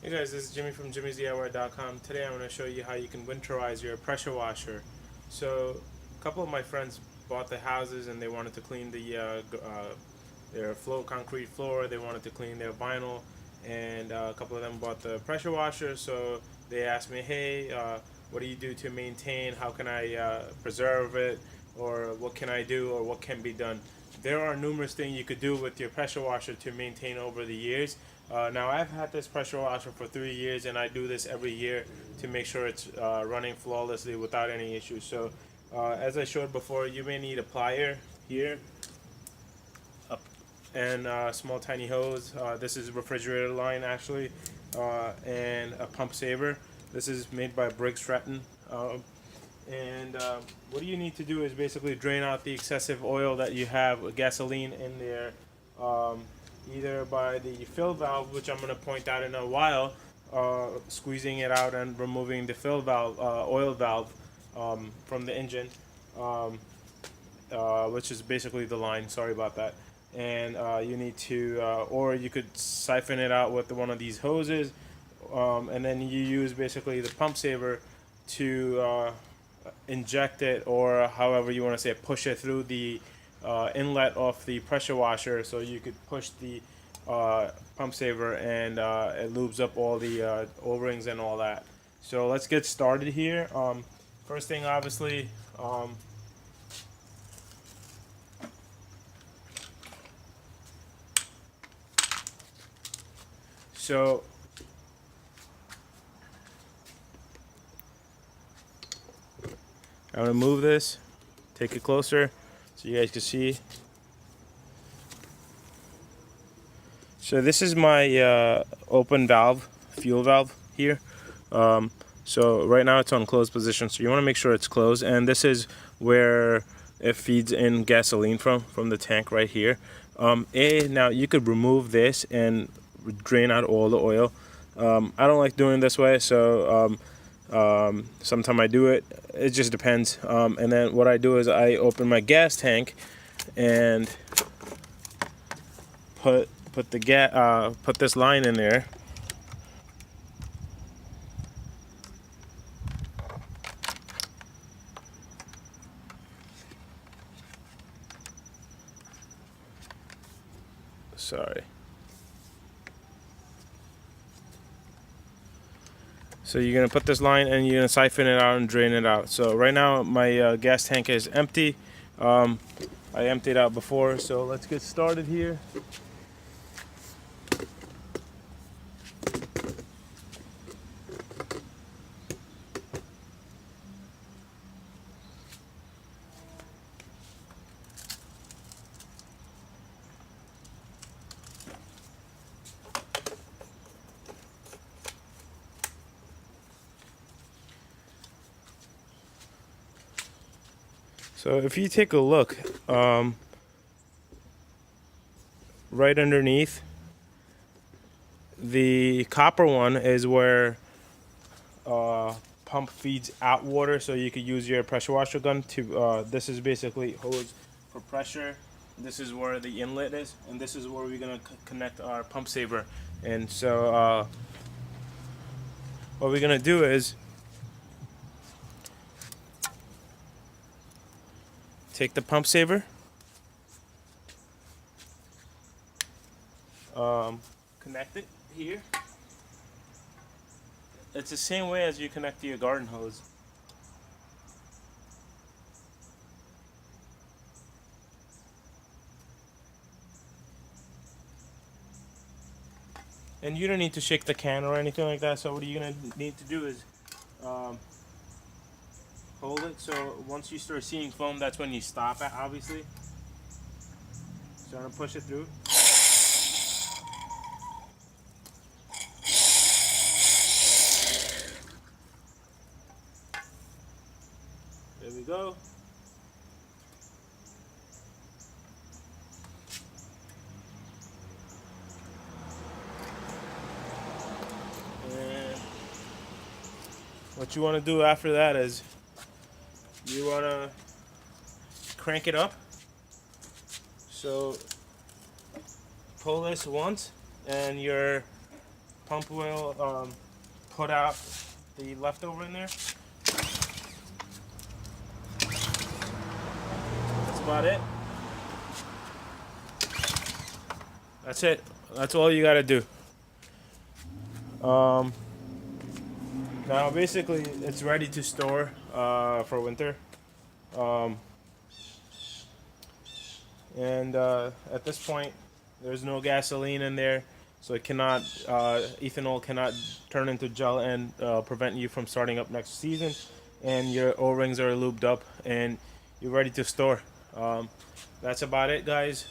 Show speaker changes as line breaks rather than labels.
Hey guys, this is Jimmy from jimmysdiy.com. Today I'm going to show you how you can winterize your pressure washer. So a couple of my friends bought the houses and they wanted to clean their concrete floor, they wanted to clean their vinyl, and a couple of them bought the pressure washer. So they asked me, hey, what do you do to maintain, how can I preserve it, or what can I do, or what can be done. There are numerous things you could do with your pressure washer to maintain over the years. Now I've had this pressure washer for 3 years, and I do this every year to make sure it's running flawlessly without any issues. So as I showed before, you may need a plier here and a small tiny hose. This is a refrigerator line actually, and a pump saver. This is made by Briggs Stratton. What you need to do is basically drain out the excessive oil that you have, gasoline in there, either by the fill valve, which I'm going to point out in a while, squeezing it out and removing the fill valve, oil valve from the engine, which is basically the line. Sorry about that. And you need to, or you could siphon it out with one of these hoses, and then you use basically the pump saver to inject it, or however you want to say it, push it through the inlet of the pressure washer, so you could push the pump saver and it lubes up all the O-rings and all that. So let's get started here. First thing, obviously, so I'm gonna move this, take it closer so you guys can see. So this is my open valve, fuel valve here. So right now it's on closed position, so you want to make sure it's closed, and this is where it feeds in gasoline from the tank right here. Now you could remove this and drain out all the oil. I don't like doing it this way, so sometimes I do it. It just depends. And then what I do is I open my gas tank and put this line in there. Sorry. So you're gonna put this line and you're gonna siphon it out and drain it out. So right now my gas tank is empty. I emptied out before, so let's get started here. So if you take a look, right underneath, the copper one is where pump feeds out water, so you could use your pressure washer gun to, this is basically hose for pressure. This is where the inlet is, and this is where we're gonna connect our pump saver. And so what we're gonna do is take the pump saver, connect it here. It's the same way as you connect to your garden hose. And you don't need to shake the can or anything like that. So what you're gonna need to do is hold it. So once you start seeing foam, that's when you stop at, obviously. So I'm gonna push it through. There we go. And what you want to do after that is you want to crank it up. So pull this once and your pump will put out the leftover in there. That's about it. That's it. That's all you gotta do. Now basically it's ready to store for winter. And at this point, there's no gasoline in there, so it cannot, ethanol cannot turn into gel and prevent you from starting up next season. And your O-rings are lubed up, and you're ready to store. That's about it, guys.